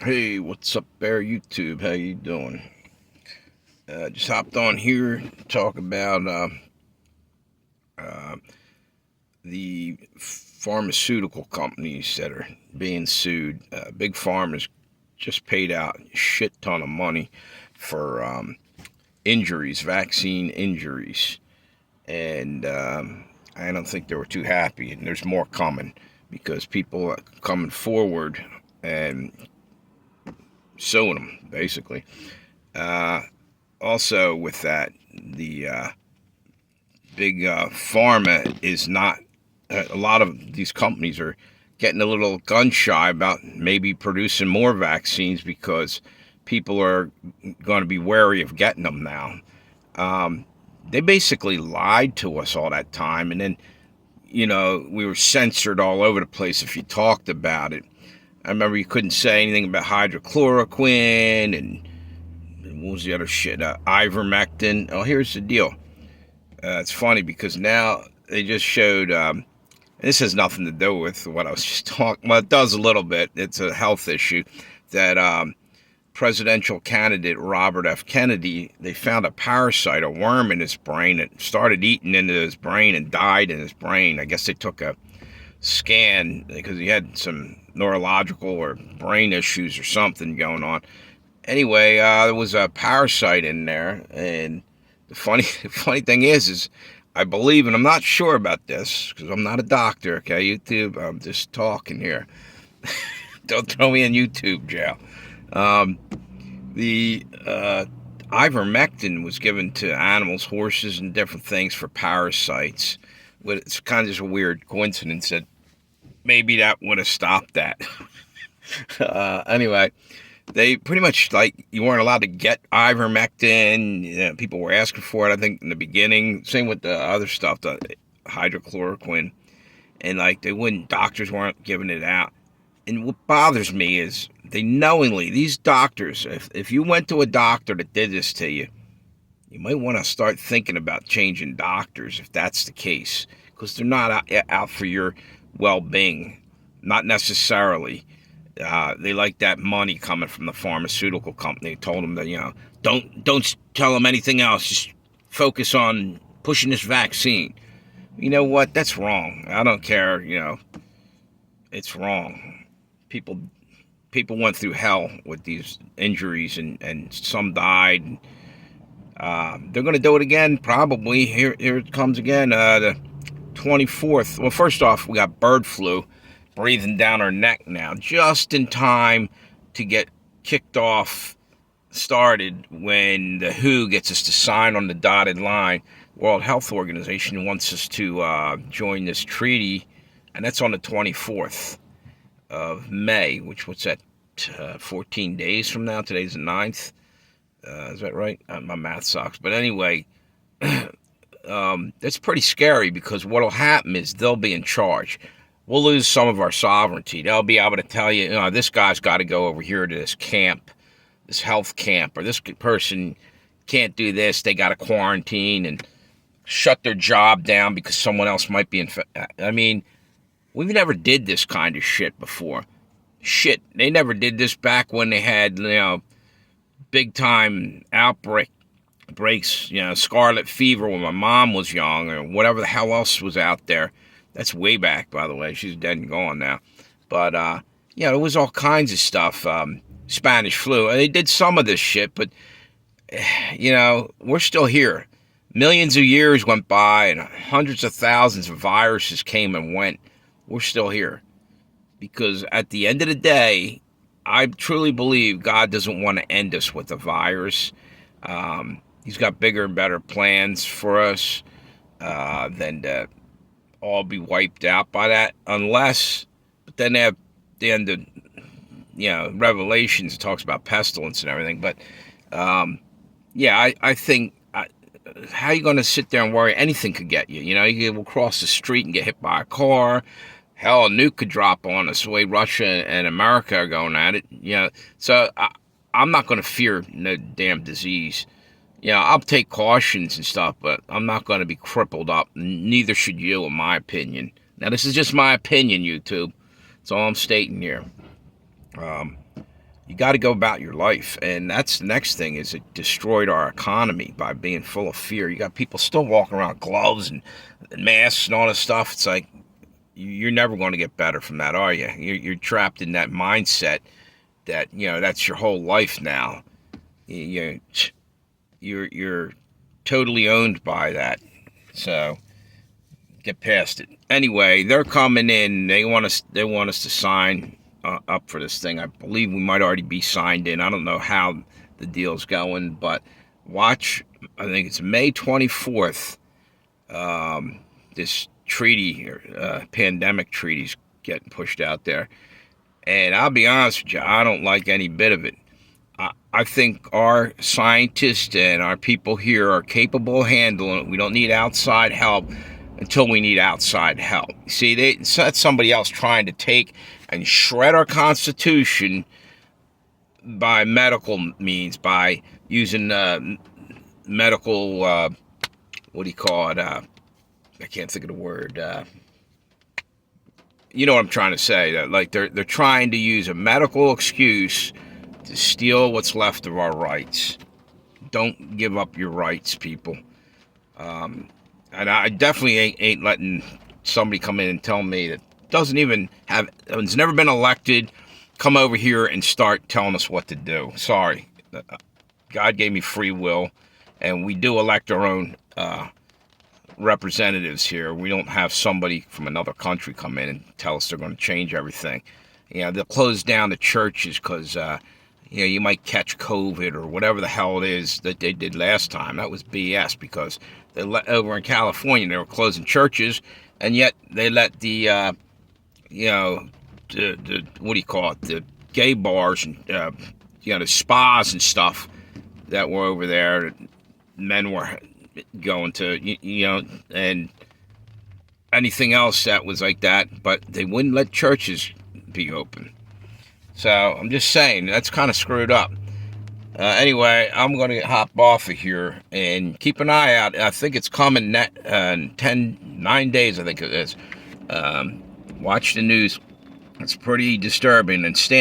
Hey, what's up there, YouTube? How you doing? Just hopped on here to talk about uh, the pharmaceutical companies that are being sued. Big Pharma's just paid out a shit ton of money for injuries, vaccine injuries, and I don't think they were too happy. And there's more coming because people are coming forward and suing them, basically. Uh, Also, with that, the big pharma is not. A lot of these companies are getting a little gun shy about maybe producing more vaccines because people are going to be wary of getting them now. Um, they basically lied to us all that time, and then we were censored all over the place if you talked about it. I remember you couldn't say anything about hydrochloroquine and what was the other shit? Ivermectin. Oh, here's the deal. It's funny because now they just showed. This has nothing to do with what I was just talking. Well, it does a little bit. It's a health issue that presidential candidate Robert F. Kennedy. They found a parasite, a worm in his brain. It started eating into his brain and died in his brain. I guess they took a scan because he had some neurological or brain issues or something going on. Anyway, there was a parasite in there, and the funny thing is I believe, and I'm not sure about this because I'm not a doctor. Okay, YouTube, I'm just talking here. Don't throw me in YouTube jail. Um, the ivermectin was given to animals, horses, and different things for parasites. But it's kind of just a weird coincidence that maybe that would have stopped that. Anyway, they pretty much like you weren't allowed to get ivermectin. People were asking for it, I think, in the beginning. Same with the other stuff, the hydrochloroquine, and like doctors weren't giving it out. And what bothers me is they knowingly, these doctors, if you went to a doctor that did this to you, you might want to start thinking about changing doctors if that's the case, because they're not out for your well-being, not necessarily. They like that money coming from the pharmaceutical company. They told them that don't tell them anything else. Just focus on pushing this vaccine. You know what? That's wrong. I don't care. It's wrong. People went through hell with these injuries, and some died. They're going to do it again, probably. Here it comes again. The 24th. Well, first off, we got bird flu breathing down our neck now, just in time to get kicked off, started when the WHO gets us to sign on the dotted line. World Health Organization wants us to join this treaty, and that's on the 24th of May, which what's that, 14 days from now? Today's the 9th. Is that right? My math sucks. But anyway, that's pretty scary because what'll happen is they'll be in charge. We'll lose some of our sovereignty. They'll be able to tell you, this guy's got to go over here to this camp, this health camp, or this person can't do this. They got to quarantine and shut their job down because someone else might be infected. I mean, we've never did this kind of shit before. Shit, they never did this back when they had, big time breaks, scarlet fever when my mom was young, or whatever the hell else was out there. That's way back, by the way. She's dead and gone now. But, there was all kinds of stuff. Spanish flu. They did some of this shit, but, we're still here. Millions of years went by, and hundreds of thousands of viruses came and went. We're still here. Because at the end of the day, I truly believe God doesn't want to end us with a virus. He's got bigger and better plans for us than to all be wiped out by that. Unless, but then they have the end of, Revelations. It talks about pestilence and everything. But, I think, how are you going to sit there and worry? Anything could get you. You can cross the street and get hit by a car. Hell, a nuke could drop on us the way Russia and America are going at it. So I'm not going to fear no damn disease. I'll take cautions and stuff, but I'm not going to be crippled up. Neither should you, in my opinion. Now, this is just my opinion, YouTube. That's all I'm stating here. you got to go about your life. And that's the next thing, is it destroyed our economy by being full of fear. You got people still walking around with gloves and masks and all this stuff. It's like, you're never going to get better from that, are you? You're trapped in that mindset that, that's your whole life now. You're totally owned by that. So get past it. Anyway, they're coming in. They want us to sign up for this thing. I believe we might already be signed in. I don't know how the deal's going, but watch. I think it's May 24th. This treaty, pandemic treaty's getting pushed out there. And I'll be honest with you, I don't like any bit of it. I think our scientists and our people here are capable of handling it. We don't need outside help until we need outside help. See, that's somebody else trying to take and shred our Constitution by medical means, by using medical, what do you call it? I can't think of the word. You know what I'm trying to say? That, like, they're trying to use a medical excuse to steal what's left of our rights. Don't give up your rights, people. And I definitely ain't letting somebody come in and tell me that has never been elected, come over here and start telling us what to do. Sorry. God gave me free will, and we do elect our own representatives here. We don't have somebody from another country come in and tell us they're going to change everything. They'll close down the churches because you might catch COVID or whatever the hell it is that they did last time. That was BS, because over in California, they were closing churches, and yet they let the what do you call it, the gay bars and, the spas and stuff that were over there, men were going to, and anything else that was like that, but they wouldn't let churches be open. So I'm just saying, that's kind of screwed up. Anyway, I'm going to hop off of here and keep an eye out. I think it's coming 9 days, I think it is. Watch the news. It's pretty disturbing, and stand